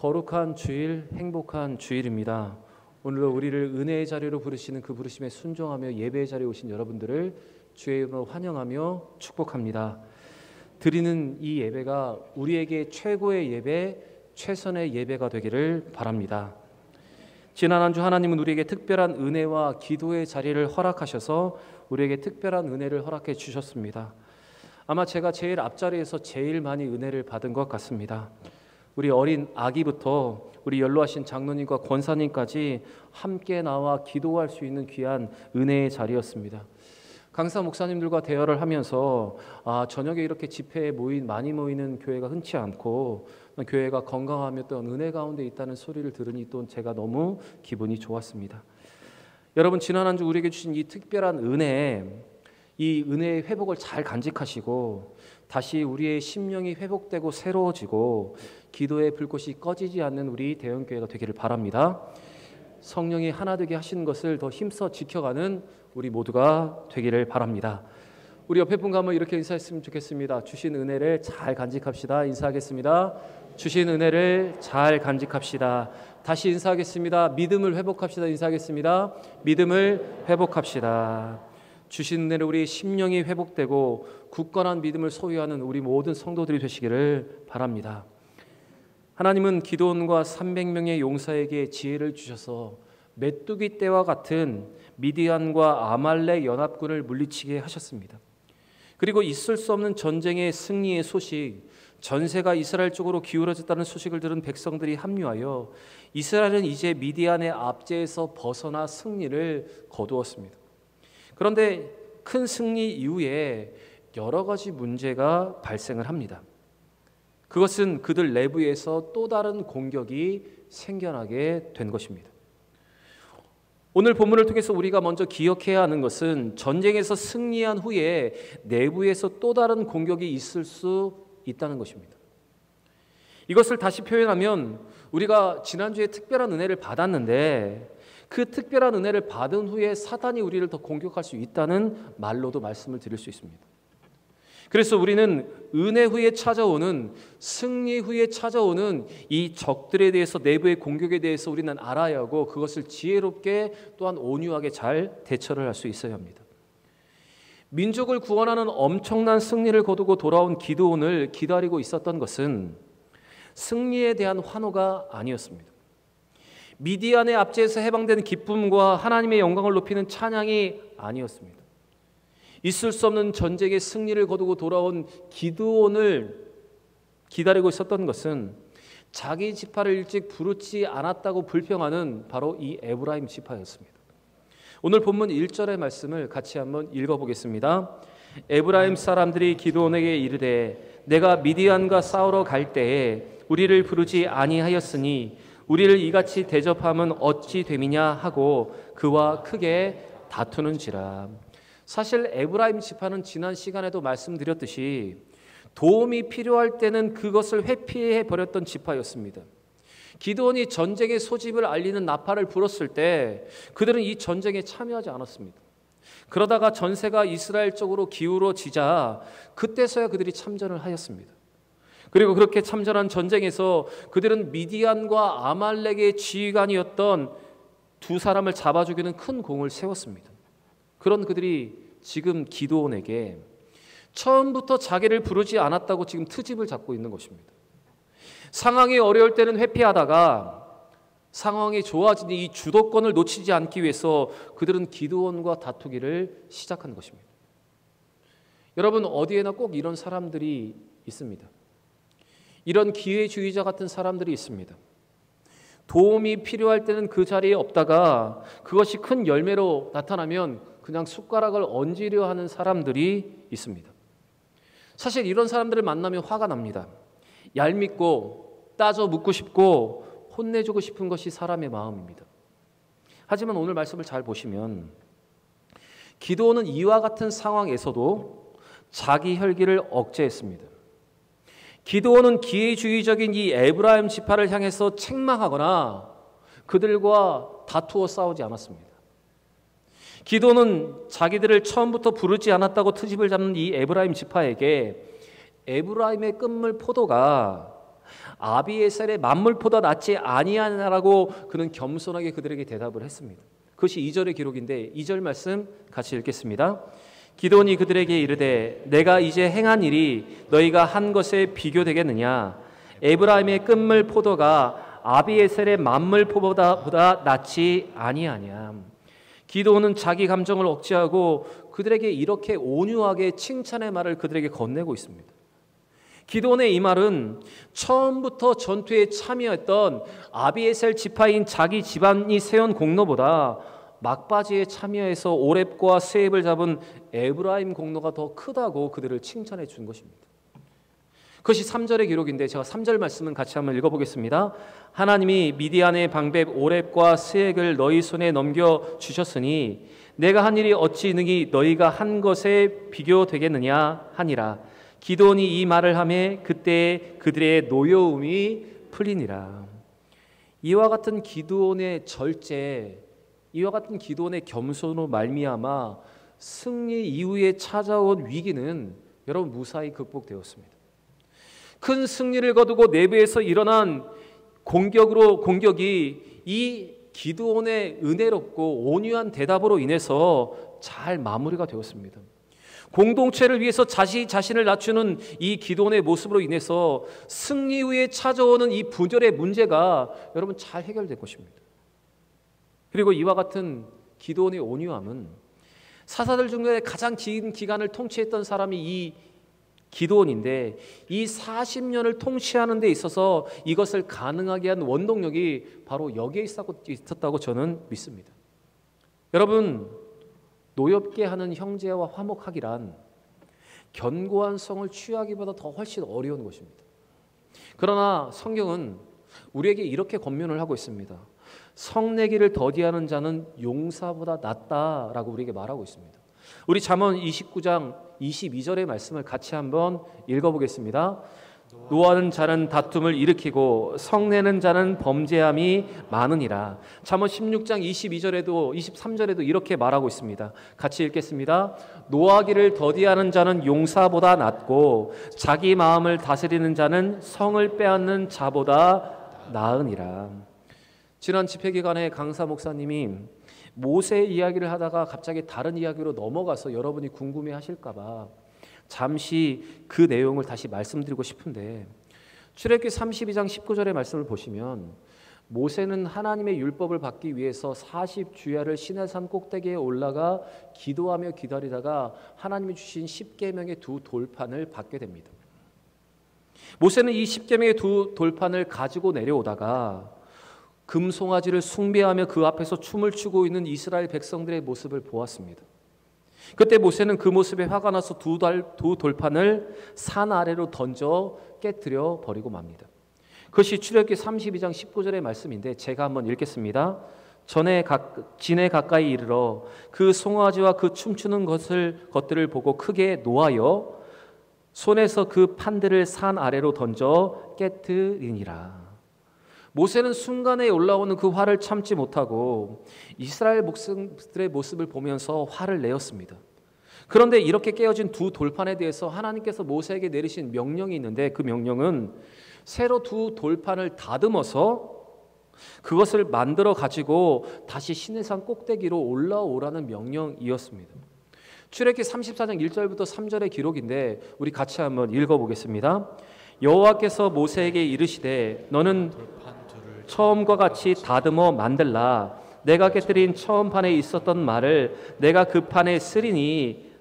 거룩한 주일, 행복한 주일입니다. 오늘도 우리를 은혜의 자리로 부르시는 그 부르심에 순종하며 예배의 자리에 오신 여러분들을 주의 이름으로 환영하며 축복합니다. 드리는 이 예배가 우리에게 최고의 예배, 최선의 예배가 되기를 바랍니다. 지난 한 주 하나님은 우리에게 특별한 은혜와 기도의 자리를 허락하셔서 우리에게 특별한 은혜를 허락해 주셨습니다. 아마 제가 제일 앞자리에서 제일 많이 은혜를 받은 것 같습니다. 우리 어린 아기부터 우리 연로하신 장로님과 권사님까지 함께 나와 기도할 수 있는 귀한 은혜의 자리였습니다. 강사 목사님들과 대화를 하면서 저녁에 이렇게 집회에 많이 모이는 교회가 흔치 않고 교회가 건강하며 또 은혜 가운데 있다는 소리를 들으니 또 제가 너무 기분이 좋았습니다. 여러분, 지난 한 주 우리에게 주신 이 특별한 은혜, 이 은혜의 회복을 잘 간직하시고 다시 우리의 심령이 회복되고 새로워지고 기도의 불꽃이 꺼지지 않는 우리 대형교회가 되기를 바랍니다. 성령이 하나 되게 하시는 것을 더 힘써 지켜가는 우리 모두가 되기를 바랍니다. 우리 옆에 분과 한번 이렇게 인사했으면 좋겠습니다. 주신 은혜를 잘 간직합시다. 인사하겠습니다. 주신 은혜를 잘 간직합시다. 다시 인사하겠습니다. 믿음을 회복합시다. 인사하겠습니다. 믿음을 회복합시다. 주신 은혜로 우리 심령이 회복되고 굳건한 믿음을 소유하는 우리 모든 성도들이 되시기를 바랍니다. 하나님은 기드온과 300명의 용사에게 지혜를 주셔서 메뚜기 떼와 같은 미디안과 아말렉 연합군을 물리치게 하셨습니다. 그리고 있을 수 없는 전쟁의 승리의 소식, 전세가 이스라엘 쪽으로 기울어졌다는 소식을 들은 백성들이 합류하여 이스라엘은 이제 미디안의 압제에서 벗어나 승리를 거두었습니다. 그런데 큰 승리 이후에 여러 가지 문제가 발생을 합니다. 그것은 그들 내부에서 또 다른 공격이 생겨나게 된 것입니다. 오늘 본문을 통해서 우리가 먼저 기억해야 하는 것은 전쟁에서 승리한 후에 내부에서 또 다른 공격이 있을 수 있다는 것입니다. 이것을 다시 표현하면 우리가 지난주에 특별한 은혜를 받았는데 그 특별한 은혜를 받은 후에 사단이 우리를 더 공격할 수 있다는 말로도 말씀을 드릴 수 있습니다. 그래서 우리는 은혜 후에 찾아오는, 승리 후에 찾아오는 이 적들에 대해서, 내부의 공격에 대해서 우리는 알아야 하고 그것을 지혜롭게 또한 온유하게 잘 대처를 할 수 있어야 합니다. 민족을 구원하는 엄청난 승리를 거두고 돌아온 기드온을 기다리고 있었던 것은 승리에 대한 환호가 아니었습니다. 미디안의 압제에서 해방된 기쁨과 하나님의 영광을 높이는 찬양이 아니었습니다. 있을 수 없는 전쟁의 승리를 거두고 돌아온 기드온을 기다리고 있었던 것은 자기 지파를 일찍 부르지 않았다고 불평하는 바로 이 에브라임 지파였습니다. 오늘 본문 1절의 말씀을 같이 한번 읽어보겠습니다. 에브라임 사람들이 기드온에게 이르되 내가 미디안과 싸우러 갈 때에 우리를 부르지 아니하였으니 우리를 이같이 대접함은 어찌 됨이냐 하고 그와 크게 다투는지라. 사실 에브라임 지파는 지난 시간에도 말씀드렸듯이 도움이 필요할 때는 그것을 회피해 버렸던 지파였습니다. 기드온이 전쟁의 소집을 알리는 나팔을 불었을 때 그들은 이 전쟁에 참여하지 않았습니다. 그러다가 전세가 이스라엘 쪽으로 기울어지자 그때서야 그들이 참전을 하였습니다. 그리고 그렇게 참전한 전쟁에서 그들은 미디안과 아말렉의 지휘관이었던 두 사람을 잡아 죽이는 큰 공을 세웠습니다. 그런 그들이 지금 기드온에게 처음부터 자기를 부르지 않았다고 지금 트집을 잡고 있는 것입니다. 상황이 어려울 때는 회피하다가 상황이 좋아지니 이 주도권을 놓치지 않기 위해서 그들은 기드온과 다투기를 시작한 것입니다. 여러분, 어디에나 꼭 이런 사람들이 있습니다. 이런 기회주의자 같은 사람들이 있습니다. 도움이 필요할 때는 그 자리에 없다가 그것이 큰 열매로 나타나면 그냥 숟가락을 얹으려 하는 사람들이 있습니다. 사실 이런 사람들을 만나면 화가 납니다. 얄밉고 따져 묻고 싶고 혼내주고 싶은 것이 사람의 마음입니다. 하지만 오늘 말씀을 잘 보시면 기드온은 이와 같은 상황에서도 자기 혈기를 억제했습니다. 기드온은 기회주의적인 이 에브라임 지파를 향해서 책망하거나 그들과 다투어 싸우지 않았습니다. 기드온은 자기들을 처음부터 부르지 않았다고 트집을 잡는 이 에브라임 지파에게 에브라임의 끝물 포도가 아비에셀의 만물보다 낫지 아니하냐라고 그는 겸손하게 그들에게 대답을 했습니다. 그것이 2절의 기록인데 2절 말씀 같이 읽겠습니다. 기드온이 그들에게 이르되 내가 이제 행한 일이 너희가 한 것에 비교되겠느냐? 에브라임의 끝물 포도가 아비에셀의 만물 포도보다 낫지 아니하냐? 기드온은 자기 감정을 억제하고 그들에게 이렇게 온유하게 칭찬의 말을 그들에게 건네고 있습니다. 기드온의 이 말은 처음부터 전투에 참여했던 아비에셀 지파인 자기 집안이 세운 공로보다 막바지에 참여해서 오렙과 스엡을 잡은 에브라임 공로가 더 크다고 그들을 칭찬해 준 것입니다. 그것이 3절의 기록인데 제가 3절 말씀은 같이 한번 읽어보겠습니다. 하나님이 미디안의 방백 오렙과 스엡을 너희 손에 넘겨주셨으니 내가 한 일이 어찌 능히 너희가 한 것에 비교되겠느냐 하니라. 기드온이 이 말을 하매 그때 그들의 노여움이 풀리니라. 이와 같은 기드온의 절제, 이와 같은 기드온의 겸손으로 말미암아 승리 이후에 찾아온 위기는 여러분 무사히 극복되었습니다. 큰 승리를 거두고 내부에서 일어난 공격이 이 기드온의 은혜롭고 온유한 대답으로 인해서 잘 마무리가 되었습니다. 공동체를 위해서 자신을 낮추는 이 기드온의 모습으로 인해서 승리 후에 찾아오는 이 분열의 문제가 여러분 잘 해결될 것입니다. 그리고 이와 같은 기드온의 온유함은 사사들 중에 가장 긴 기간을 통치했던 사람이 이 기드온인데 이 40년을 통치하는 데 있어서 이것을 가능하게 한 원동력이 바로 여기에 있었다고 저는 믿습니다. 여러분, 노엽게 하는 형제와 화목하기란 견고한 성을 취하기보다 더 훨씬 어려운 것입니다. 그러나 성경은 우리에게 이렇게 권면을 하고 있습니다. 성내기를 더디하는 자는 용사보다 낫다라고 우리에게 말하고 있습니다. 우리 잠언 29장 22절의 말씀을 같이 한번 읽어보겠습니다. 노하는 자는 다툼을 일으키고 성내는 자는 범죄함이 많으니라. 잠언 16장 22절에도 23절에도 이렇게 말하고 있습니다. 같이 읽겠습니다. 노하기를 더디하는 자는 용사보다 낫고 자기 마음을 다스리는 자는 성을 빼앗는 자보다 나으니라. 지난 집회기간에 강사 목사님이 모세 이야기를 하다가 갑자기 다른 이야기로 넘어가서 여러분이 궁금해하실까 봐 잠시 그 내용을 다시 말씀드리고 싶은데, 출애굽기 32장 19절의 말씀을 보시면 모세는 하나님의 율법을 받기 위해서 40주야를 시내산 꼭대기에 올라가 기도하며 기다리다가 하나님이 주신 10계명의 두 돌판을 받게 됩니다. 모세는 이 10계명의 두 돌판을 가지고 내려오다가 금송아지를 숭배하며 그 앞에서 춤을 추고 있는 이스라엘 백성들의 모습을 보았습니다. 그때 모세는 그 모습에 화가 나서 두 돌판을 산 아래로 던져 깨뜨려 버리고 맙니다. 그것이 출애굽기 32장 19절의 말씀인데 제가 한번 읽겠습니다. 진에 가까이 이르러 그 송아지와 그 춤추는 것들을 보고 크게 노하여 손에서 그 판들을 산 아래로 던져 깨뜨리니라. 모세는 순간에 올라오는 그 화를 참지 못하고 이스라엘 백성들의 모습을 보면서 화를 내었습니다. 그런데 이렇게 깨어진 두 돌판에 대해서 하나님께서 모세에게 내리신 명령이 있는데 그 명령은 새로 두 돌판을 다듬어서 그것을 만들어 가지고 다시 시내산 꼭대기로 올라오라는 명령이었습니다. 출애굽기 34장 1절부터 3절의 기록인데 우리 같이 한번 읽어보겠습니다. 여호와께서 모세에게 이르시되 너는 처음과 같이 다듬어 만들라. 내가 깨뜨린 처음 판에 있었던 말을 내가 그 판에 쓰리니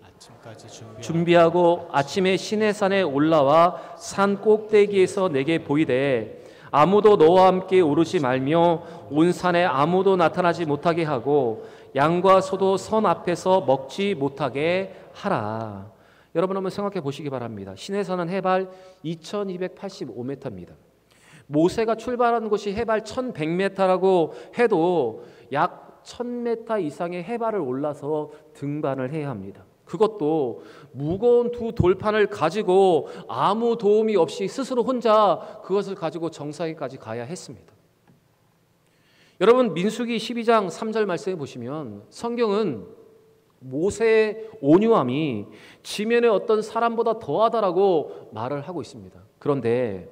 준비하고 아침에 시내산에 올라와 산 꼭대기에서 내게 보이되 아무도 너와 함께 오르지 말며 온 산에 아무도 나타나지 못하게 하고 양과 소도 선 앞에서 먹지 못하게 하라. 여러분 한번 생각해 보시기 바랍니다. 시내산은 해발 2285m입니다. 모세가 출발하는 곳이 해발 1100m라고 해도 약 1000m 이상의 해발을 올라서 등반을 해야 합니다. 그것도 무거운 두 돌판을 가지고 아무 도움이 없이 스스로 혼자 그것을 가지고 정상에까지 가야 했습니다. 여러분 민수기 12장 3절 말씀해 보시면 성경은 모세의 온유함이 지면의 어떤 사람보다 더하다라고 말을 하고 있습니다. 그런데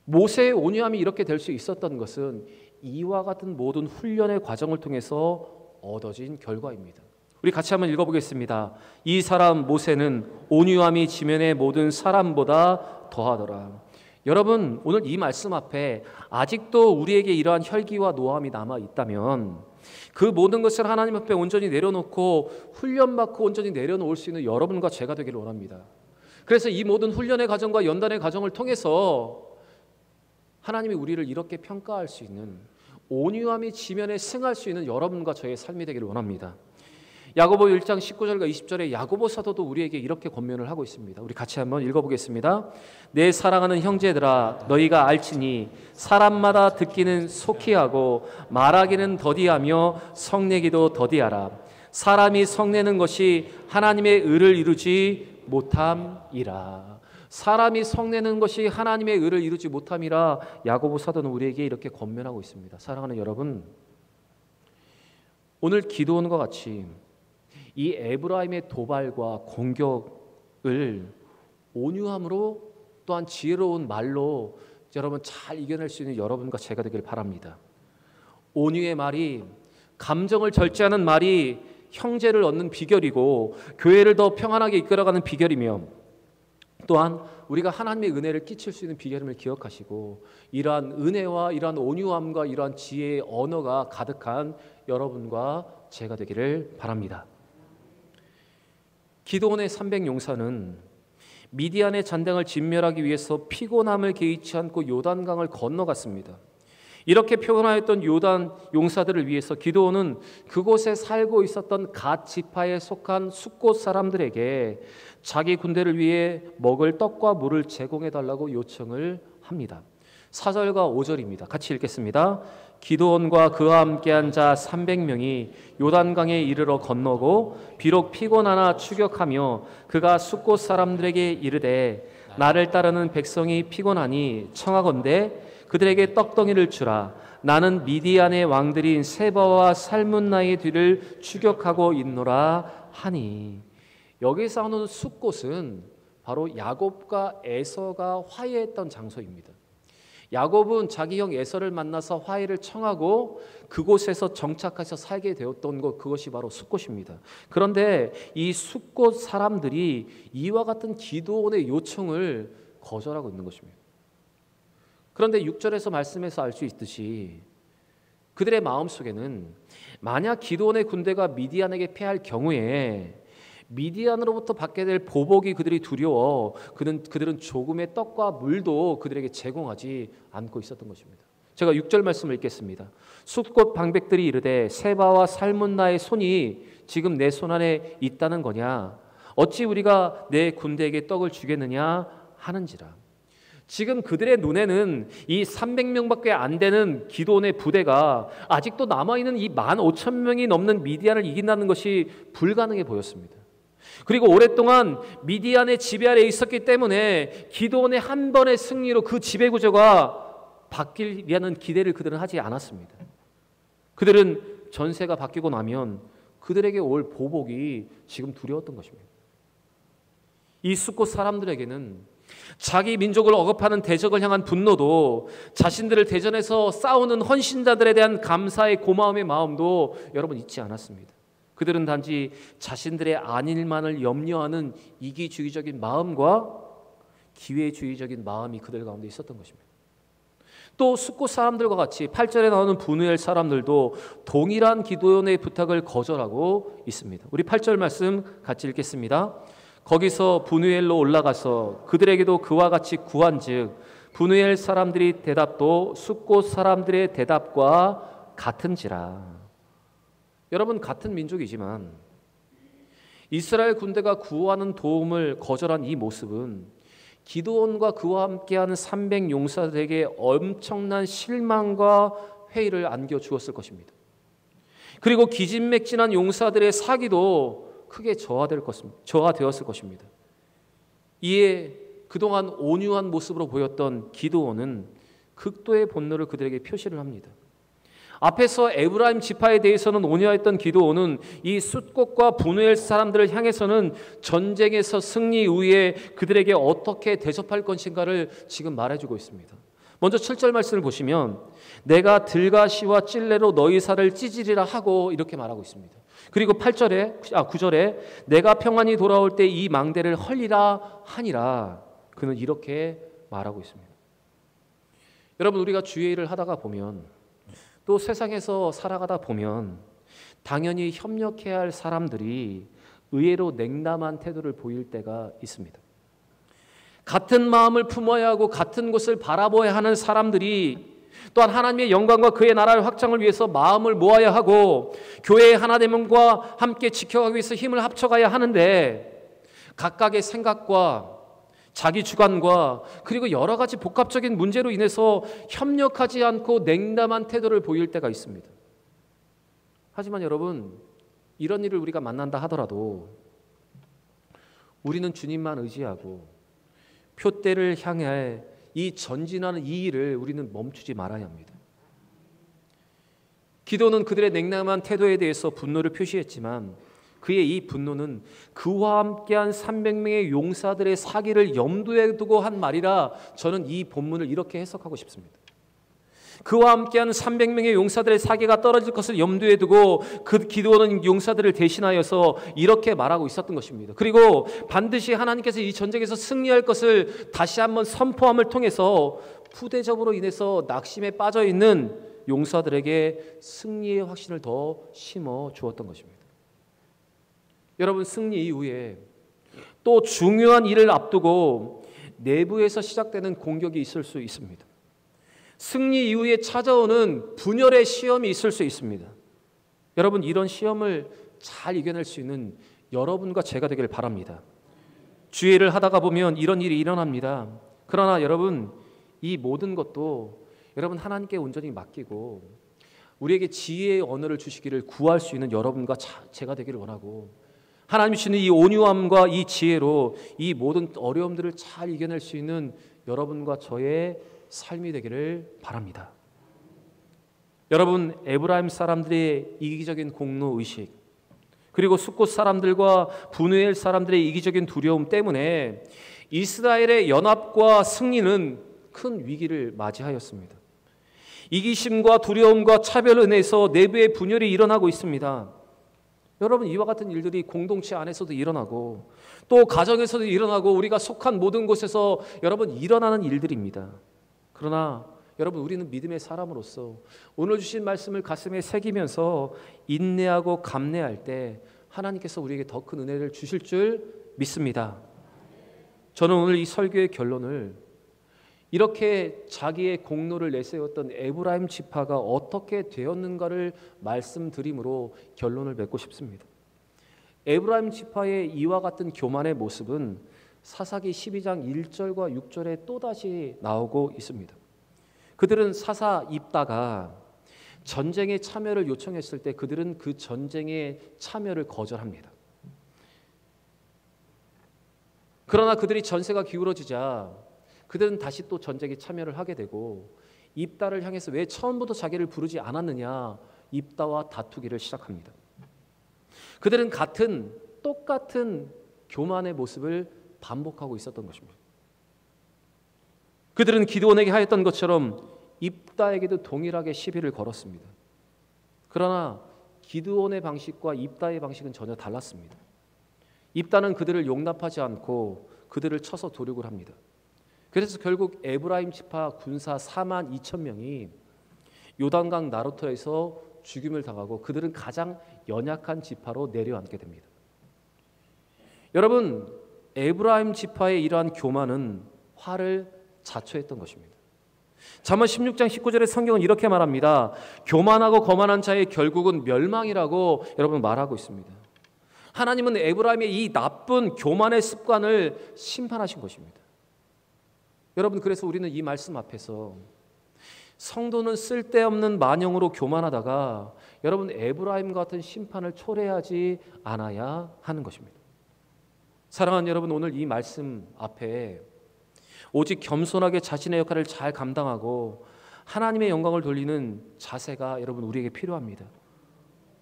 모세의 온유함이 이렇게 될 수 있었던 것은 이와 같은 모든 훈련의 과정을 통해서 얻어진 결과입니다. 우리 같이 한번 읽어보겠습니다. 이 사람 모세는 온유함이 지면의 모든 사람보다 더하더라. 여러분, 오늘 이 말씀 앞에 아직도 우리에게 이러한 혈기와 노함이 남아 있다면 그 모든 것을 하나님 앞에 온전히 내려놓고 훈련받고 온전히 내려놓을 수 있는 여러분과 제가 되기를 원합니다. 그래서 이 모든 훈련의 과정과 연단의 과정을 통해서 하나님이 우리를 이렇게 평가할 수 있는, 온유함이 지면에 승할 수 있는 여러분과 저의 삶이 되기를 원합니다. 야고보 1장 19절과 20절에 야고보 사도도 우리에게 이렇게 권면을 하고 있습니다. 우리 같이 한번 읽어보겠습니다. 내 사랑하는 형제들아, 너희가 알지니 사람마다 듣기는 속히 하고 말하기는 더디하며 성내기도 더디하라. 사람이 성내는 것이 하나님의 의를 이루지 못함이라. 사람이 성내는 것이 하나님의 의를 이루지 못함이라. 야고보 사도는 우리에게 이렇게 권면하고 있습니다. 사랑하는 여러분, 오늘 기도원과 같이 이 에브라임의 도발과 공격을 온유함으로 또한 지혜로운 말로 여러분 잘 이겨낼 수 있는 여러분과 제가 되길 바랍니다. 온유의 말이, 감정을 절제하는 말이 형제를 얻는 비결이고 교회를 더 평안하게 이끌어가는 비결이며, 또한 우리가 하나님의 은혜를 끼칠 수 있는 비결임을 기억하시고 이러한 은혜와 이러한 온유함과 이러한 지혜의 언어가 가득한 여러분과 제가 되기를 바랍니다. 기드온의 300용사는 미디안의 잔당을 진멸하기 위해서 피곤함을 개의치 않고 요단강을 건너갔습니다. 이렇게 피곤하였던 요단 용사들을 위해서 기드온은 그곳에 살고 있었던 갓 지파에 속한 숫곳 사람들에게 자기 군대를 위해 먹을 떡과 물을 제공해 달라고 요청을 합니다. 4절과 5절입니다. 같이 읽겠습니다. 기드온과 그와 함께한 자 300명이 요단강에 이르러 건너고 비록 피곤하나 추격하며 그가 숫곳 사람들에게 이르되 나를 따르는 백성이 피곤하니 청하건대 그들에게 떡덩이를 주라. 나는 미디안의 왕들인 세바와 살문나의 뒤를 추격하고 있노라 하니. 여기서 나오는 숫곳은 바로 야곱과 에서가 화해했던 장소입니다. 야곱은 자기 형 에서를 만나서 화해를 청하고 그곳에서 정착해서 살게 되었던 것, 그것이 바로 숫곳입니다. 그런데 이 숫곳 사람들이 이와 같은 기드온의 요청을 거절하고 있는 것입니다. 그런데 6절에서 말씀에서 알 수 있듯이 그들의 마음속에는 만약 기드온의 군대가 미디안에게 패할 경우에 미디안으로부터 받게 될 보복이 그들이 두려워 그들은 조금의 떡과 물도 그들에게 제공하지 않고 있었던 것입니다. 제가 6절 말씀을 읽겠습니다. 숫곳 방백들이 이르되 세바와 살문나의 손이 지금 내 손 안에 있다는 거냐? 어찌 우리가 내 군대에게 떡을 주겠느냐 하는지라. 지금 그들의 눈에는 이 300명밖에 안 되는 기드온의 부대가 아직도 남아있는 이 15,000명이 넘는 미디안을 이긴다는 것이 불가능해 보였습니다. 그리고 오랫동안 미디안의 지배 아래에 있었기 때문에 기드온의 한 번의 승리로 그 지배 구조가 바뀌려는 기대를 그들은 하지 않았습니다. 그들은 전세가 바뀌고 나면 그들에게 올 보복이 지금 두려웠던 것입니다. 이 숫곳 사람들에게는 자기 민족을 억압하는 대적을 향한 분노도, 자신들을 대전에서 싸우는 헌신자들에 대한 감사의 고마움의 마음도 여러분 잊지 않았습니다. 그들은 단지 자신들의 안일만을 염려하는 이기주의적인 마음과 기회주의적인 마음이 그들 가운데 있었던 것입니다. 또 숫곳 사람들과 같이 8절에 나오는 브누엘 사람들도 동일한 기드온의 부탁을 거절하고 있습니다. 우리 8절 말씀 같이 읽겠습니다. 거기서 브누엘로 올라가서 그들에게도 그와 같이 구한즉 브누엘 사람들이 대답도 숫곳 사람들의 대답과 같은지라. 여러분, 같은 민족이지만 이스라엘 군대가 구하는 도움을 거절한 이 모습은 기드온과 그와 함께하는 300 용사들에게 엄청난 실망과 회의를 안겨주었을 것입니다. 그리고 기진맥진한 용사들의 사기도 크게 저하되었을 것입니다. 이에 그동안 온유한 모습으로 보였던 기드온은 극도의 분노를 그들에게 표시를 합니다. 앞에서 에브라임 지파에 대해서는 온유했던 기드온은 이 숫곳과 브누엘 사람들을 향해서는 전쟁에서 승리 이후에 그들에게 어떻게 대접할 것인가를 지금 말해주고 있습니다. 먼저 7절 말씀을 보시면 내가 들가시와 찔레로 너희 살을 찢으리라 하고 이렇게 말하고 있습니다. 그리고 9절에 내가 평안히 돌아올 때 이 망대를 헐리라 하니라. 그는 이렇게 말하고 있습니다. 여러분, 우리가 주의 일을 하다가 보면 또 세상에서 살아가다 보면 당연히 협력해야 할 사람들이 의외로 냉담한 태도를 보일 때가 있습니다. 같은 마음을 품어야 하고 같은 곳을 바라보아야 하는 사람들이 또한 하나님의 영광과 그의 나라의 확장을 위해서 마음을 모아야 하고 교회의 하나됨과 함께 지켜가기 위해서 힘을 합쳐가야 하는데 각각의 생각과 자기 주관과 그리고 여러 가지 복합적인 문제로 인해서 협력하지 않고 냉담한 태도를 보일 때가 있습니다. 하지만 여러분, 이런 일을 우리가 만난다 하더라도 우리는 주님만 의지하고 표대를 향해 이 전진하는 이 일을 우리는 멈추지 말아야 합니다. 기도는 그들의 냉담한 태도에 대해서 분노를 표시했지만 그의 이 분노는 그와 함께한 300명의 용사들의 사기를 염두에 두고 한 말이라 저는 이 본문을 이렇게 해석하고 싶습니다. 그와 함께한 300명의 용사들의 사기가 떨어질 것을 염두에 두고 그 기도하는 용사들을 대신하여서 이렇게 말하고 있었던 것입니다. 그리고 반드시 하나님께서 이 전쟁에서 승리할 것을 다시 한번 선포함을 통해서 푸대접으로 인해서 낙심에 빠져있는 용사들에게 승리의 확신을 더 심어 주었던 것입니다. 여러분, 승리 이후에 또 중요한 일을 앞두고 내부에서 시작되는 공격이 있을 수 있습니다. 승리 이후에 찾아오는 분열의 시험이 있을 수 있습니다. 여러분, 이런 시험을 잘 이겨낼 수 있는 여러분과 제가 되길 바랍니다. 주의 일을 하다가 보면 이런 일이 일어납니다. 그러나 여러분, 이 모든 것도 여러분 하나님께 온전히 맡기고 우리에게 지혜의 언어를 주시기를 구할 수 있는 여러분과 제가 되기를 원하고 하나님이 주시는 이 온유함과 이 지혜로 이 모든 어려움들을 잘 이겨낼 수 있는 여러분과 저의 삶이 되기를 바랍니다. 여러분, 에브라임 사람들의 이기적인 공로의식 그리고 숫곳 사람들과 분우엘 사람들의 이기적인 두려움 때문에 이스라엘의 연합과 승리는 큰 위기를 맞이하였습니다. 이기심과 두려움과 차별로 인해서 내부의 분열이 일어나고 있습니다. 여러분, 이와 같은 일들이 공동체 안에서도 일어나고 또 가정에서도 일어나고 우리가 속한 모든 곳에서 여러분 일어나는 일들입니다. 그러나 여러분, 우리는 믿음의 사람으로서 오늘 주신 말씀을 가슴에 새기면서 인내하고 감내할 때 하나님께서 우리에게 더 큰 은혜를 주실 줄 믿습니다. 저는 오늘 이 설교의 결론을 이렇게 자기의 공로를 내세웠던 에브라임 지파가 어떻게 되었는가를 말씀드림으로 결론을 맺고 싶습니다. 에브라임 지파의 이와 같은 교만의 모습은 사사기 12장 1절과 6절에 또다시 나오고 있습니다. 그들은 사사 입다가 전쟁에 참여를 요청했을 때 그들은 그 전쟁에 참여를 거절합니다. 그러나 그들이 전세가 기울어지자 그들은 다시 또 전쟁에 참여를 하게 되고 입다를 향해서 왜 처음부터 자기를 부르지 않았느냐 입다와 다투기를 시작합니다. 그들은 똑같은 교만의 모습을 반복하고 있었던 것입니다. 그들은 기드온에게 하였던 것처럼 입다에게도 동일하게 시비를 걸었습니다. 그러나 기드온의 방식과 입다의 방식은 전혀 달랐습니다. 입다는 그들을 용납하지 않고 그들을 쳐서 도륙을 합니다. 그래서 결국 에브라임 지파 군사 4만 2천 명이 요단강 나루터에서 죽임을 당하고 그들은 가장 연약한 지파로 내려앉게 됩니다. 여러분, 에브라임 지파의 이러한 교만은 화를 자초했던 것입니다. 잠언 16장 19절의 성경은 이렇게 말합니다. 교만하고 거만한 자의 결국은 멸망이라고 여러분 말하고 있습니다. 하나님은 에브라임의 이 나쁜 교만의 습관을 심판하신 것입니다. 여러분, 그래서 우리는 이 말씀 앞에서 성도는 쓸데없는 만영으로 교만하다가 여러분 에브라임과 같은 심판을 초래하지 않아야 하는 것입니다. 사랑하는 여러분, 오늘 이 말씀 앞에 오직 겸손하게 자신의 역할을 잘 감당하고 하나님의 영광을 돌리는 자세가 여러분 우리에게 필요합니다.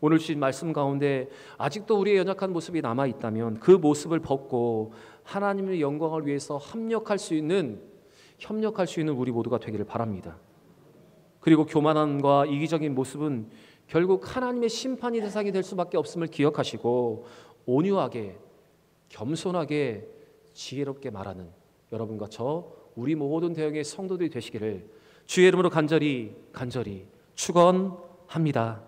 오늘 주신 말씀 가운데 아직도 우리의 연약한 모습이 남아있다면 그 모습을 벗고 하나님의 영광을 위해서 합력할 수 있는 협력할 수 있는 우리 모두가 되기를 바랍니다. 그리고 교만함과 이기적인 모습은 결국 하나님의 심판의 대상이 될 수밖에 없음을 기억하시고 온유하게 겸손하게 지혜롭게 말하는 여러분과 저 우리 모든 대형의 성도들이 되시기를 주의 이름으로 간절히 축원합니다.